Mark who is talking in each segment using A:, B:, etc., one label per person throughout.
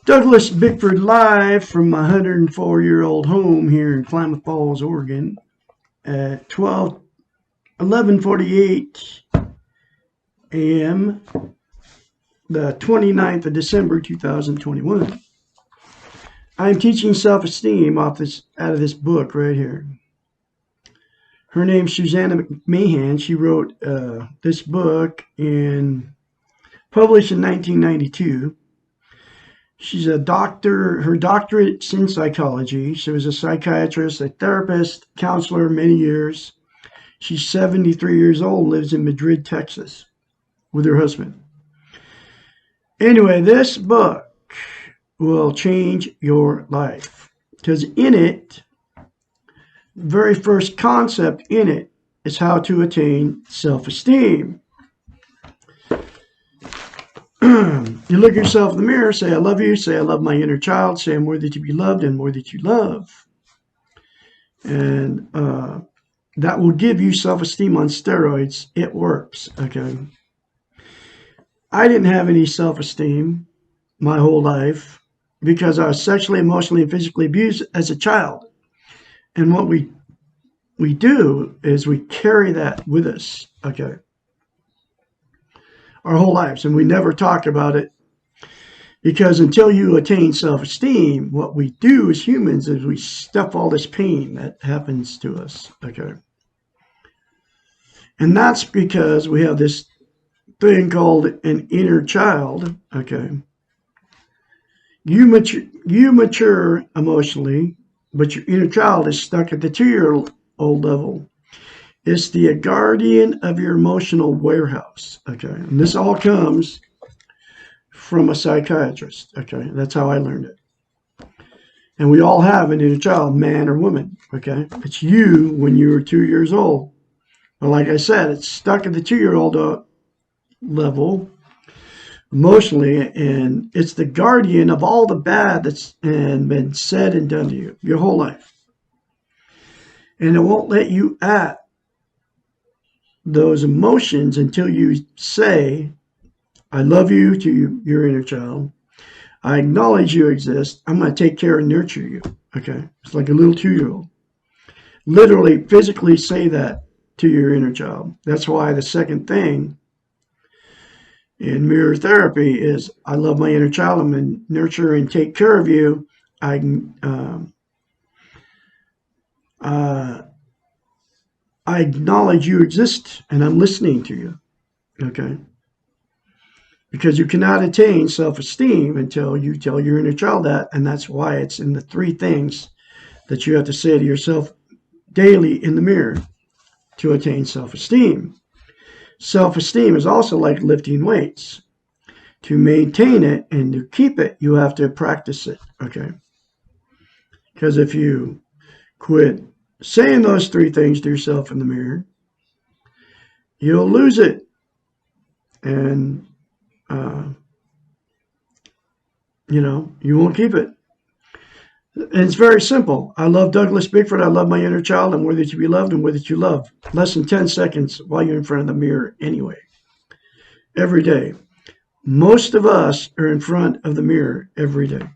A: Douglas Bickford live from my 104-year-old home here in Klamath Falls, Oregon at 11:48 a.m. the 29th of December 2021. I'm teaching self-esteem out of this book right here. Her name's Susanna McMahon. She wrote this book published in 1992. She's a doctor. Her doctorate's in psychology. She was a psychiatrist, a therapist, counselor many years. She's 73 years old, lives in Madrid, Texas, with her husband. Anyway, this book will change your life, because in it, very first concept in it is how to attain self-esteem. You look yourself in the mirror, say, I love you, say, I love my inner child, say, I'm worthy to be loved and worthy to love. And that will give you self-esteem on steroids. It works, okay? I didn't have any self-esteem my whole life because I was sexually, emotionally, and physically abused as a child. And what we do is we carry that with us, okay, our whole lives, and we never talk about it, because until you attain self-esteem, what we do as humans is we stuff all this pain that happens to us, okay? And that's because we have this thing called an inner child, okay? You mature emotionally, but your inner child is stuck at the 2-year-old level. It's the guardian of your emotional warehouse, okay? And this all comes from a psychiatrist, okay? That's how I learned it. And we all have an inner child, man or woman, okay? It's you when you were 2 years old. But like I said, it's stuck at the 2-year-old level emotionally, and it's the guardian of all the bad that's been said and done to you your whole life. And it won't let you at those emotions until you say, I love you to your inner child. I acknowledge you exist. I'm going to take care and nurture you. Okay? It's like a little 2-year-old. Literally, physically say that to your inner child. That's why the second thing in mirror therapy is, I love my inner child. I'm going to nurture and take care of you. I acknowledge you exist, and I'm listening to you, okay? Because you cannot attain self-esteem until you tell your inner child that, and that's why it's in the 3 things that you have to say to yourself daily in the mirror to attain self-esteem. Self-esteem is also like lifting weights. To maintain it and to keep it, you have to practice it, okay? Because if you quit saying those 3 things to yourself in the mirror, you'll lose it. And, you won't keep it. And it's very simple. I love Douglas Bickford. I love my inner child. I'm worthy to be loved and worthy to love. Less than 10 seconds while you're in front of the mirror anyway. Every day. Most of us are in front of the mirror every day.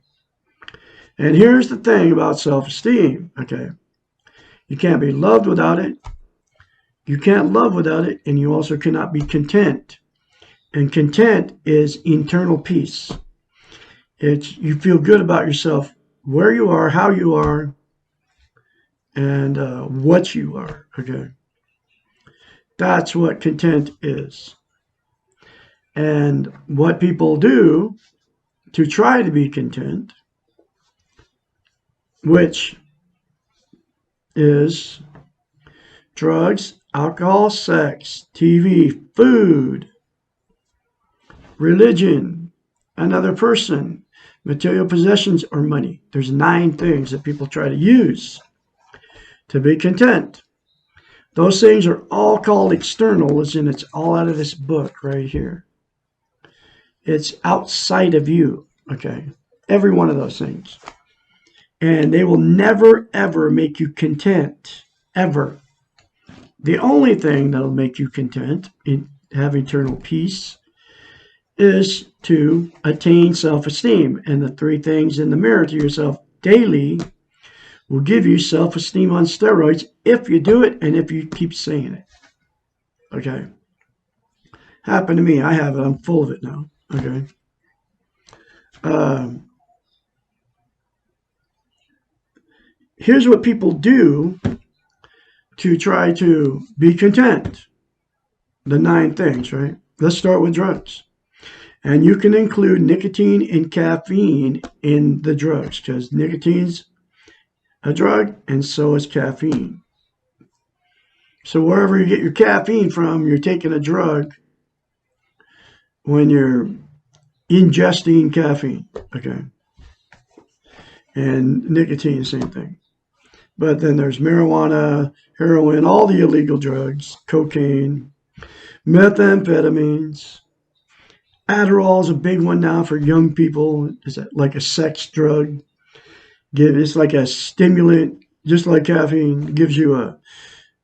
A: And here's the thing about self-esteem, okay? You can't be loved without it. You can't love without it. And you also cannot be content. And content is internal peace. It's you feel good about yourself, where you are, how you are, and what you are, okay? That's what content is. And what people do to try to be content, which is drugs, alcohol, sex, TV, food, religion, another person, material possessions, or money. There's 9 things that people try to use to be content. Those things are all called external, as in it's all out of this book right here. It's outside of you, okay? Every one of those things. And they will never, ever make you content, ever. The only thing that'll make you content and have eternal peace is to attain self-esteem. And the 3 things in the mirror to yourself daily will give you self-esteem on steroids if you do it and if you keep saying it. Okay. Happened to me. I have it. I'm full of it now. Okay. Here's what people do to try to be content. The 9 things, right? Let's start with drugs. And you can include nicotine and caffeine in the drugs because nicotine's a drug and so is caffeine. So wherever you get your caffeine from, you're taking a drug when you're ingesting caffeine. Okay. And nicotine, same thing. But then there's marijuana, heroin, all the illegal drugs, cocaine, methamphetamines. Adderall is a big one now for young people. It's like a sex drug. It's like a stimulant, just like caffeine. It gives you a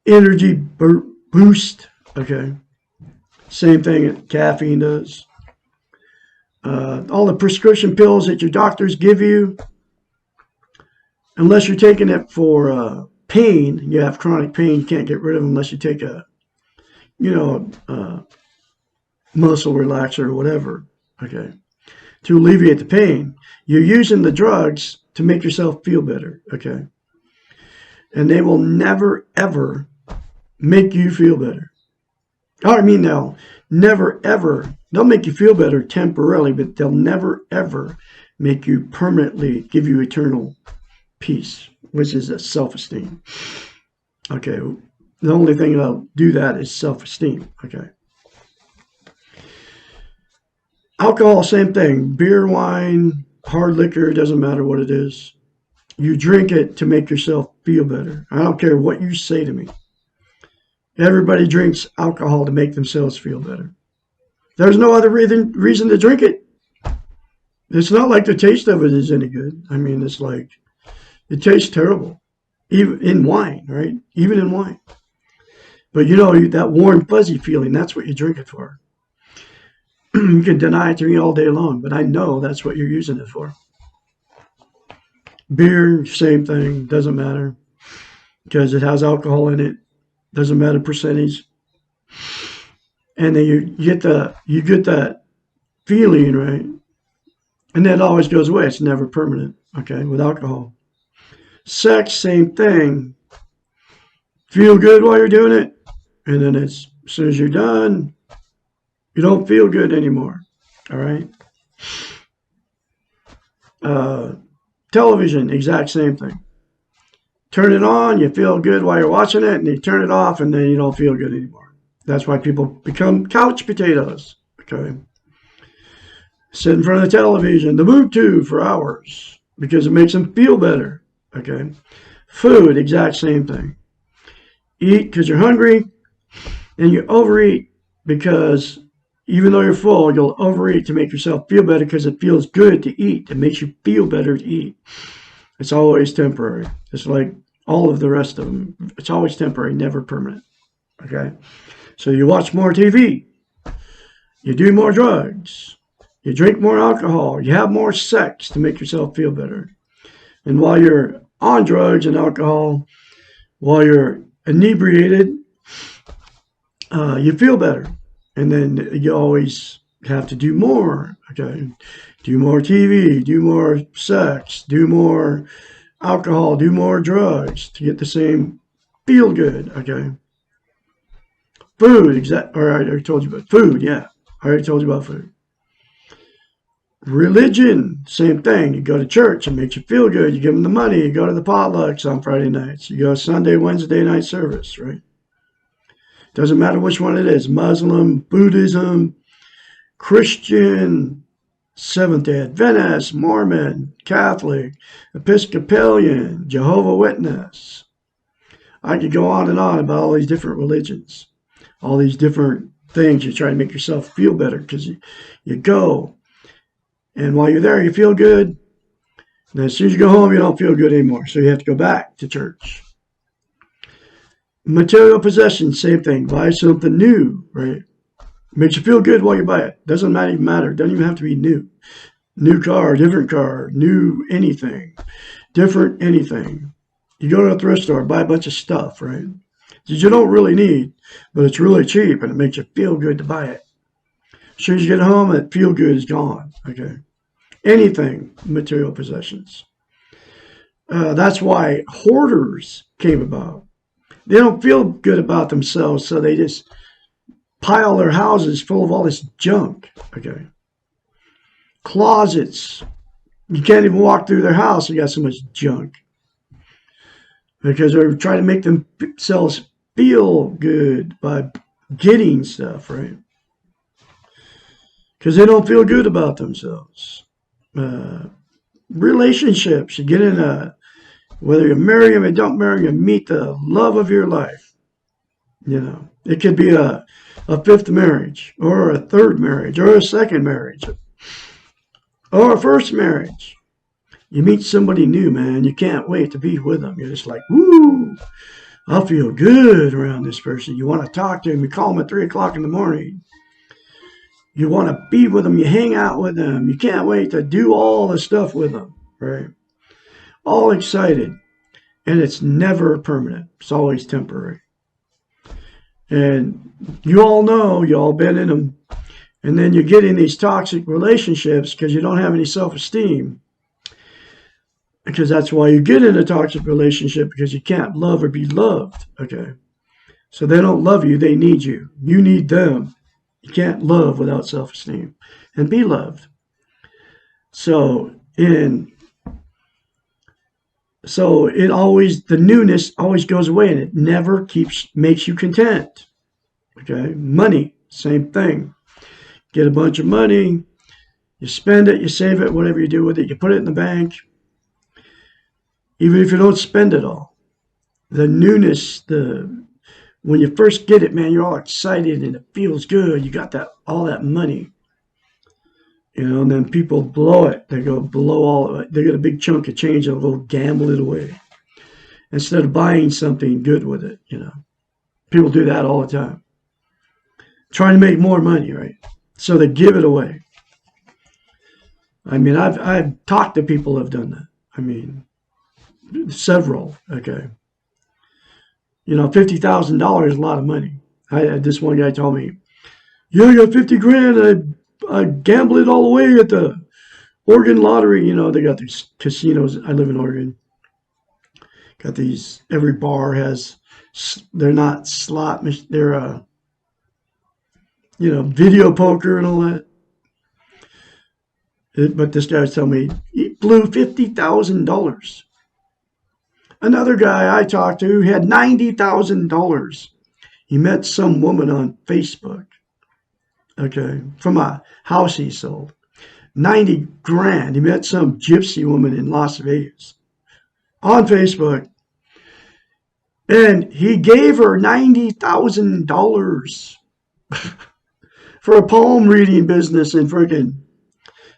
A: energy boost. Okay. Same thing that caffeine does. All the prescription pills that your doctors give you, unless you're taking it for pain, you have chronic pain, you can't get rid of them unless you take a, muscle relaxer or whatever, okay, to alleviate the pain. You're using the drugs to make yourself feel better, okay? And they will never, ever make you feel better. They'll never, ever, they'll make you feel better temporarily, but they'll never, ever make you permanently, give you eternal peace, which is a self-esteem. Okay, the only thing that'll do that is self-esteem, okay? Alcohol, same thing. Beer, wine, hard liquor, doesn't matter what it is. You drink it to make yourself feel better. I don't care what you say to me. Everybody drinks alcohol to make themselves feel better. There's no other reason to drink it. It's not like the taste of it is any good. I mean, it's like, it tastes terrible. Even in wine, right? Even in wine. But that warm, fuzzy feeling, that's what you drink it for. You can deny it to me all day long, but I know that's what you're using it for. Beer, same thing, doesn't matter because it has alcohol in it. Doesn't matter percentage. And then you get that feeling, right? And that always goes away. It's never permanent, okay, with alcohol. Sex, same thing. Feel good while you're doing it, and then as soon as you're done, you don't feel good anymore, all right? Television, exact same thing. Turn it on, you feel good while you're watching it, and you turn it off, and then you don't feel good anymore. That's why people become couch potatoes, okay? Sit in front of the television, the boob tube for hours, because it makes them feel better, okay? Food, exact same thing. Eat because you're hungry, and you overeat because even though you're full, you'll overeat to make yourself feel better because it feels good to eat. It makes you feel better to eat. It's always temporary. It's like all of the rest of them. It's always temporary, never permanent. Okay? So you watch more TV. You do more drugs. You drink more alcohol. You have more sex to make yourself feel better. And while you're on drugs and alcohol, while you're inebriated, you feel better. And then you always have to do more, okay? Do more TV, do more sex, do more alcohol, do more drugs to get the same feel good, okay? Food, I already told you about food, yeah. I already told you about food. Religion, same thing. You go to church, it makes you feel good. You give them the money. You go to the potlucks on Friday nights. You go Sunday, Wednesday night service, right? Doesn't matter which one it is, Muslim, Buddhism, Christian, Seventh-day Adventist, Mormon, Catholic, Episcopalian, Jehovah's Witness. I could go on and on about all these different religions, all these different things. You try to make yourself feel better because you go, and while you're there, you feel good. And as soon as you go home, you don't feel good anymore, so you have to go back to church. Material possessions, same thing. Buy something new, right? Makes you feel good while you buy it. Doesn't even matter. Doesn't even have to be new. New car, new anything, different anything. You go to a thrift store, buy a bunch of stuff, right? That you don't really need, but it's really cheap and it makes you feel good to buy it. As soon as you get home, that feel good is gone. Okay. Anything, material possessions. That's why hoarders came about. They don't feel good about themselves, so they just pile their houses full of all this junk. Okay. Closets. You can't even walk through their house. You got so much junk. Because they're trying to make themselves feel good by getting stuff, right? Because they don't feel good about themselves. Relationships. You get in whether you marry them or don't marry them, you meet the love of your life. You know, it could be a fifth marriage or a third marriage or a second marriage or a first marriage. You meet somebody new, man. You can't wait to be with them. You're just like, woo, I feel good around this person. You want to talk to them. You call them at 3 o'clock in the morning. You want to be with them. You hang out with them. You can't wait to do all the stuff with them, right? All excited. And it's never permanent. It's always temporary. And you all know, you all been in them. And then you get in these toxic relationships because you don't have any self-esteem. Because that's why you get in a toxic relationship, because you can't love or be loved. Okay. So they don't love you. They need you. You need them. You can't love without self-esteem and be loved. So it always, the newness always goes away, and it never makes you content. Okay. Money, same thing. Get a bunch of money. You spend it, you save it, whatever you do with it, you put it in the bank. Even if you don't spend it all, the newness, when you first get it, man, you're all excited and it feels good. You got all that money, and then people blow it. They go blow all of it. They get a big chunk of change and they'll gamble it away instead of buying something good with it. People do that all the time, trying to make more money, right? So they give it away. I mean, I've talked to people who have done that. I mean, several. Okay. $50,000 is a lot of money. This one guy told me, yeah, I got 50 grand. I gambled it all away at the Oregon lottery. They got these casinos. I live in Oregon. Got these, every bar has, they're not slot, they're, video poker and all that. But this guy was telling me he blew $50,000. Another guy I talked to had $90,000. He met some woman on Facebook, okay, from a house he sold. 90 grand. He met some gypsy woman in Las Vegas on Facebook. And he gave her $90,000 for a palm reading business, and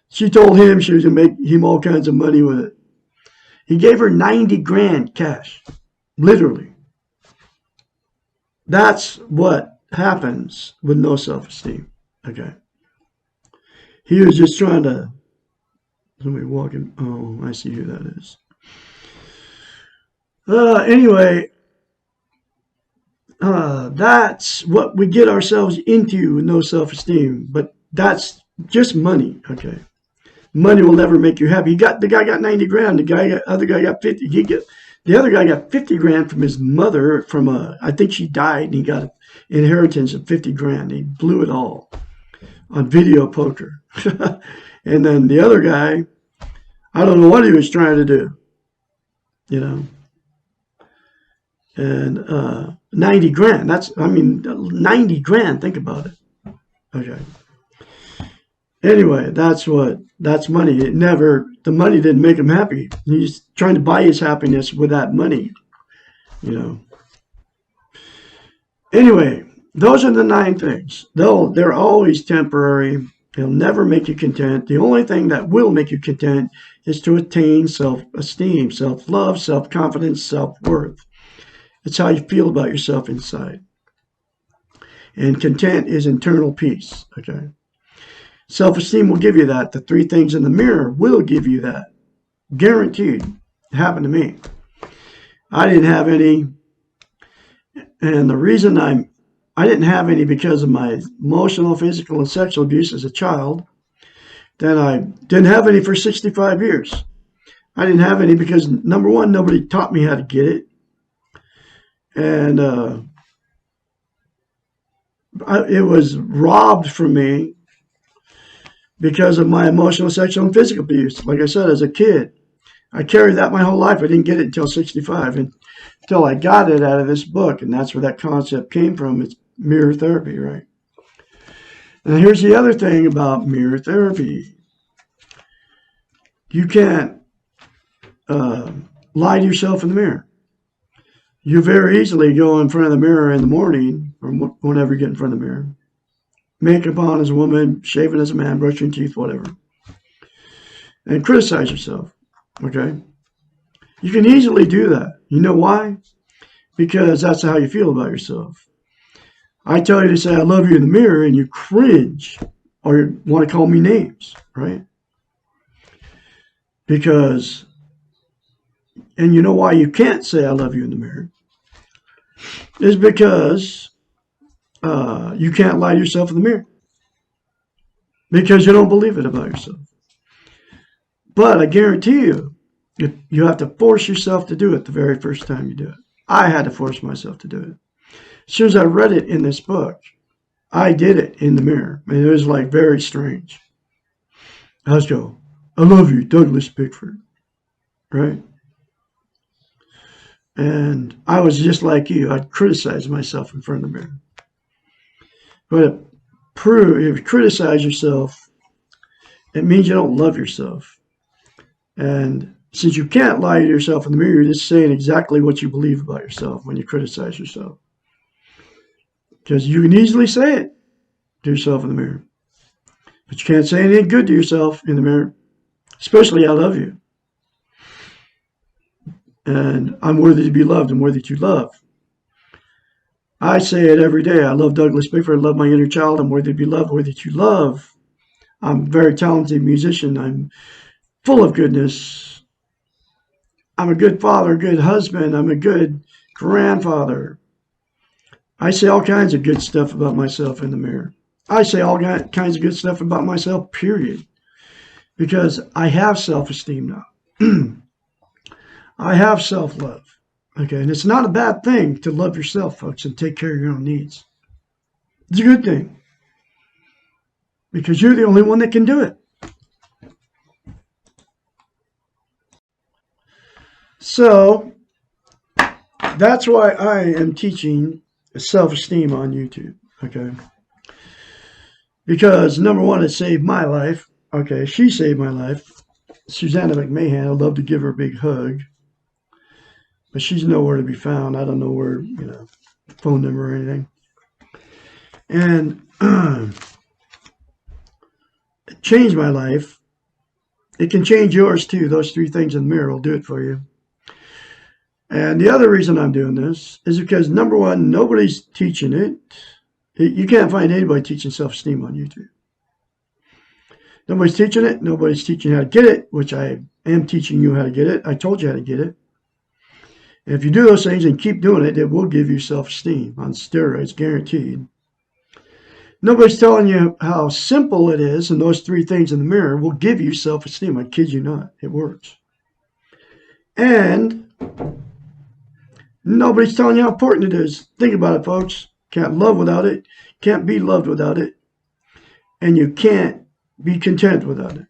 A: she told him she was going to make him all kinds of money with it. He gave her 90 grand cash, literally. That's what happens with no self-esteem. Okay. He was just trying to, somebody walking, oh, I see who that is. Anyway, that's what we get ourselves into with no self-esteem, but that's just money. Okay. Money will never make you happy. The guy got 90 grand. The other guy got 50. The other guy got 50 grand from his mother. I think she died, and he got an inheritance of 50 grand. He blew it all on video poker. And then the other guy, I don't know what he was trying to do, And 90 grand. 90 grand. Think about it. Okay. Anyway, that's money. The money didn't make him happy. He's trying to buy his happiness with that money, Anyway, those are the 9 things. They're always temporary. They'll never make you content. The only thing that will make you content is to attain self-esteem, self-love, self-confidence, self-worth. It's how you feel about yourself inside. And content is internal peace. Okay. Self-esteem will give you that. The three things in the mirror will give you that. Guaranteed. It happened to me. I didn't have any. And the reason I didn't have any because of my emotional, physical, and sexual abuse as a child. Then I didn't have any for 65 years. I didn't have any because, number one, nobody taught me how to get it. And it was robbed from me because of my emotional, sexual, and physical abuse. Like I said, as a kid, I carried that my whole life. I didn't get it until 65, and until I got it out of this book, and that's where that concept came from. It's mirror therapy, right? And here's the other thing about mirror therapy. You can't lie to yourself in the mirror. You very easily go in front of the mirror in the morning, or whenever you get in front of the mirror. Makeup on as a woman, shaving as a man, brushing your teeth, whatever. And criticize yourself, okay? You can easily do that. You know why? Because that's how you feel about yourself. I tell you to say, I love you in the mirror, and you cringe or want to call me names, right? Because, and you know why you can't say I love you in the mirror? Is because you can't lie to yourself in the mirror. Because you don't believe it about yourself. But I guarantee you, you have to force yourself to do it the very first time you do it. I had to force myself to do it. As soon as I read it in this book, I did it in the mirror. And it was like very strange. I was go, I love you, Douglas Bickford. Right? And I was just like you. I'd criticize myself in front of the mirror. But if you criticize yourself, it means you don't love yourself. And since you can't lie to yourself in the mirror, you're just saying exactly what you believe about yourself when you criticize yourself. Because you can easily say it to yourself in the mirror. But you can't say anything good to yourself in the mirror, especially I love you. And I'm worthy to be loved. I'm worthy to love. I say it every day. I love Douglas Bickford. I love my inner child. I'm worthy to be loved, worthy to love. I'm a very talented musician. I'm full of goodness. I'm a good father, a good husband. I'm a good grandfather. I say all kinds of good stuff about myself in the mirror. I say all kinds of good stuff about myself, period. Because I have self-esteem now. I have self-love. Okay, and it's not a bad thing to love yourself, folks, and take care of your own needs. It's a good thing. Because you're the only one that can do it. So, that's why I am teaching self-esteem on YouTube. Okay. Because, number one, it saved my life. Okay, she saved my life. Susanna McMahon, I'd love to give her a big hug. But she's nowhere to be found. I don't know where, phone number or anything. And it changed my life. It can change yours too. Those three things in the mirror will do it for you. And the other reason I'm doing this is because, number one, nobody's teaching it. You can't find anybody teaching self-esteem on YouTube. Nobody's teaching it. Nobody's teaching how to get it, which I am teaching you how to get it. I told you how to get it. And if you do those things and keep doing it, it will give you self-esteem on steroids, guaranteed. Nobody's telling you how simple it is, and those three things in the mirror will give you self-esteem. I kid you not. It works. And nobody's telling you how important it is. Think about it, folks. Can't love without it. Can't be loved without it. And you can't be content without it.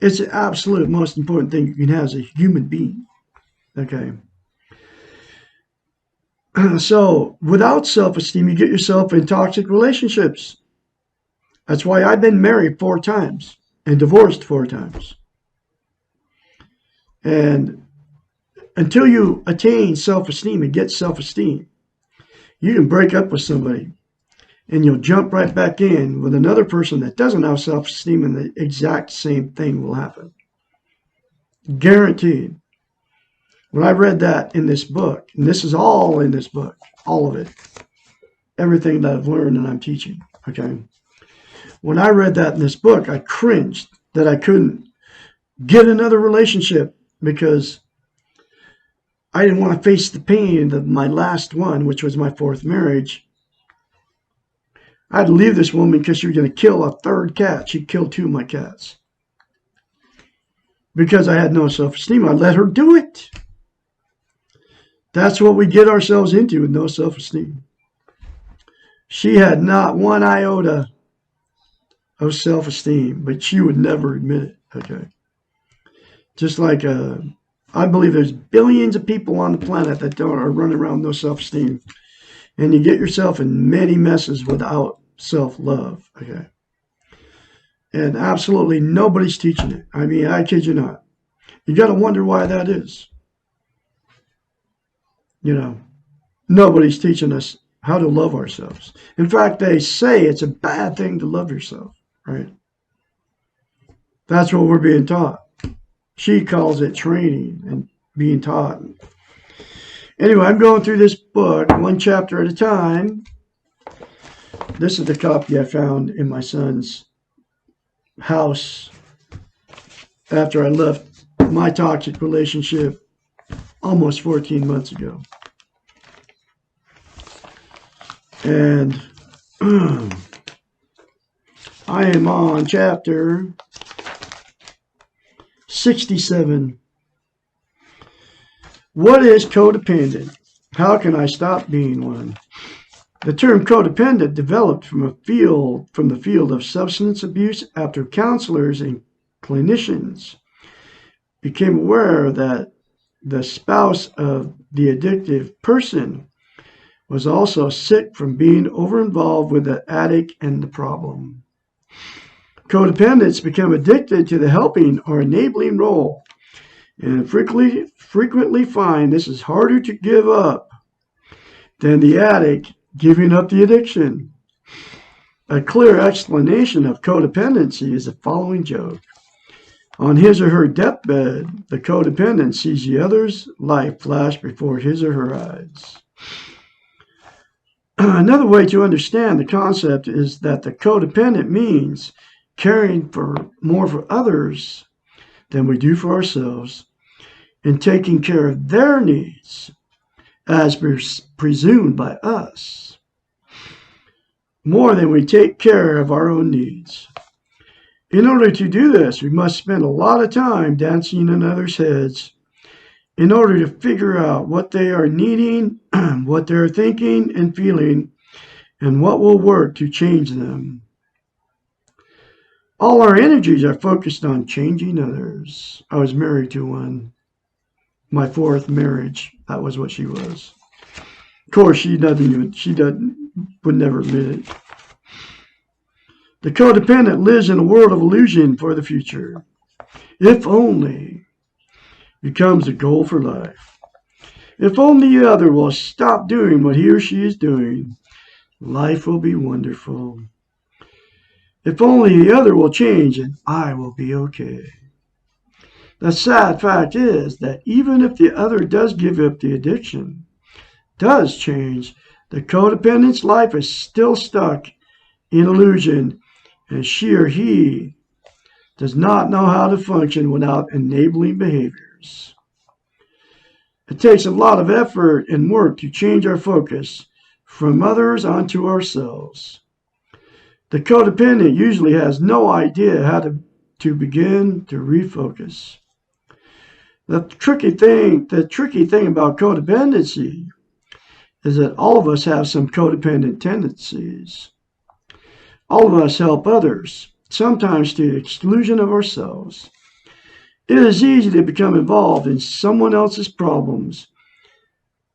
A: It's the absolute most important thing you can have as a human being. Okay. So, without self-esteem, you get yourself in toxic relationships. That's why I've been married 4 times and divorced 4 times. And until you attain self-esteem and get self-esteem, you can break up with somebody and you'll jump right back in with another person that doesn't have self-esteem, and the exact same thing will happen. Guaranteed. When I read that in this book, and this is all in this book, all of it, everything that I've learned and I'm teaching. Okay. When I read that in this book, I cringed that I couldn't get another relationship because I didn't want to face the pain of my last one, which was my fourth marriage. I had to leave this woman because she was going to kill a third cat. She killed two of my cats. Because I had no self-esteem, I let her do it. That's what we get ourselves into with no self-esteem. She had not one iota of self-esteem, but she would never admit it. Okay. Just like I believe there's billions of people on the planet that are running around with no self-esteem. And you get yourself in many messes without self-love. Okay. And absolutely nobody's teaching it. I mean, I kid you not. You got to wonder why that is. You know, nobody's teaching us how to love ourselves. In fact, they say it's a bad thing to love yourself, right? That's what we're being taught. She calls it training and being taught. Anyway, I'm going through this book one chapter at a time. This is the copy I found in my son's house after I left my toxic relationship almost 14 months ago. And I am on chapter 67. What is codependent? How can I stop being one? The term codependent developed from the field of substance abuse after counselors and clinicians became aware that the spouse of the addictive person was also sick from being overinvolved with the addict and the problem. Codependents become addicted to the helping or enabling role and frequently find this is harder to give up than the addict giving up the addiction. A clear explanation of codependency is the following joke. On his or her deathbed, the codependent sees the other's life flash before his or her eyes. Another way to understand the concept is that the codependent means caring more for others than we do for ourselves and taking care of their needs as presumed by us, more than we take care of our own needs. In order to do this, we must spend a lot of time dancing in others' heads in order to figure out what they are needing, what they're thinking and feeling, and what will work to change them. All our energies are focused on changing others. I was married to one. My fourth marriage, that was what she was. Of course, she would never admit it. The codependent lives in a world of illusion for the future. If only becomes a goal for life. If only the other will stop doing what he or she is doing, life will be wonderful. If only the other will change and I will be okay. The sad fact is that even if the other does give up the addiction, does change, the codependent's life is still stuck in illusion, and she or he does not know how to function without enabling behaviors. It takes a lot of effort and work to change our focus from others onto ourselves. The codependent usually has no idea how to begin to refocus. The tricky thing about codependency is that all of us have some codependent tendencies. All of us help others, sometimes to the exclusion of ourselves. It is easy to become involved in someone else's problems,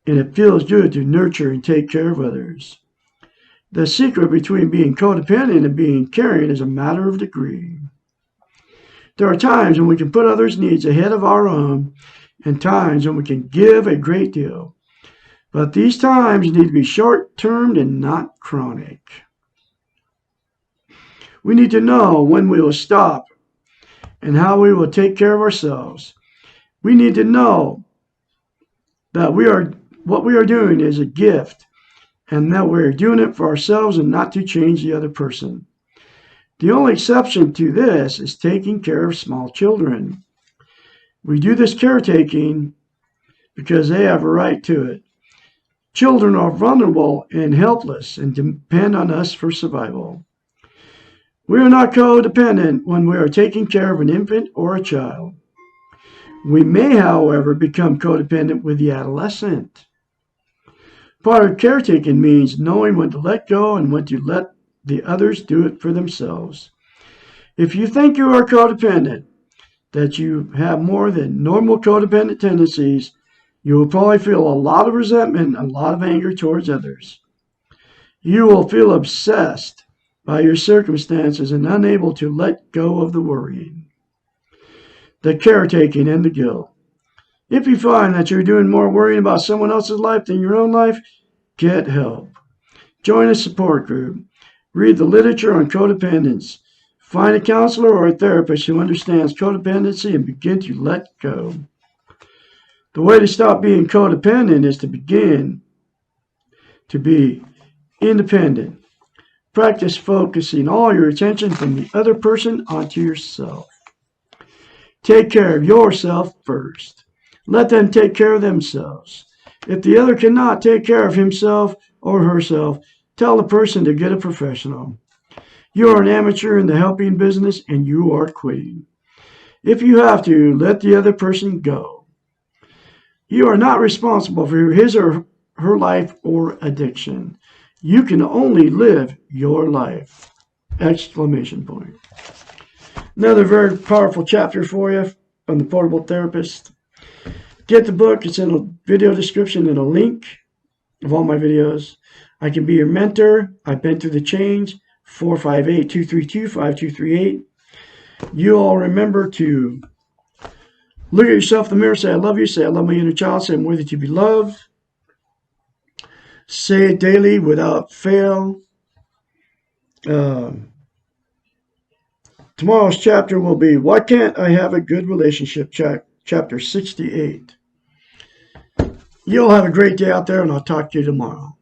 A: and it feels good to nurture and take care of others. The secret between being codependent and being caring is a matter of degree. There are times when we can put others' needs ahead of our own, and times when we can give a great deal. But these times need to be short-term and not chronic. We need to know when we will stop and how we will take care of ourselves. We need to know that what we are doing is a gift and that we're doing it for ourselves and not to change the other person. The only exception to this is taking care of small children. We do this caretaking because they have a right to it. Children are vulnerable and helpless and depend on us for survival. We are not codependent when we are taking care of an infant or a child. We may, however, become codependent with the adolescent. Part of caretaking means knowing when to let go and when to let the others do it for themselves. If you think you are codependent, that you have more than normal codependent tendencies, you will probably feel a lot of resentment and a lot of anger towards others. You will feel obsessed by your circumstances and unable to let go of the worrying, the caretaking, and the guilt. If you find that you're doing more worrying about someone else's life than your own life, get help. Join a support group. Read the literature on codependence. Find a counselor or a therapist who understands codependency and begin to let go. The way to stop being codependent is to begin to be independent. Practice focusing all your attention from the other person onto yourself. Take care of yourself first. Let them take care of themselves. If the other cannot take care of himself or herself, tell the person to get a professional. You are an amateur in the helping business and you are quitting. If you have to, let the other person go. You are not responsible for his or her life or addiction. You can only live your life! Exclamation point. Another very powerful chapter for you from the Portable Therapist. Get the book. It's in a video description and a link of all my videos. I can be your mentor. I've been through the change. 458-232-5238. You all remember to look at yourself in the mirror, say, I love you, say, I love my inner child, say, I'm worthy to be loved. Say it daily without fail. Tomorrow's chapter will be, Why Can't I Have a Good Relationship? Chapter 68. You all have a great day out there, and I'll talk to you tomorrow.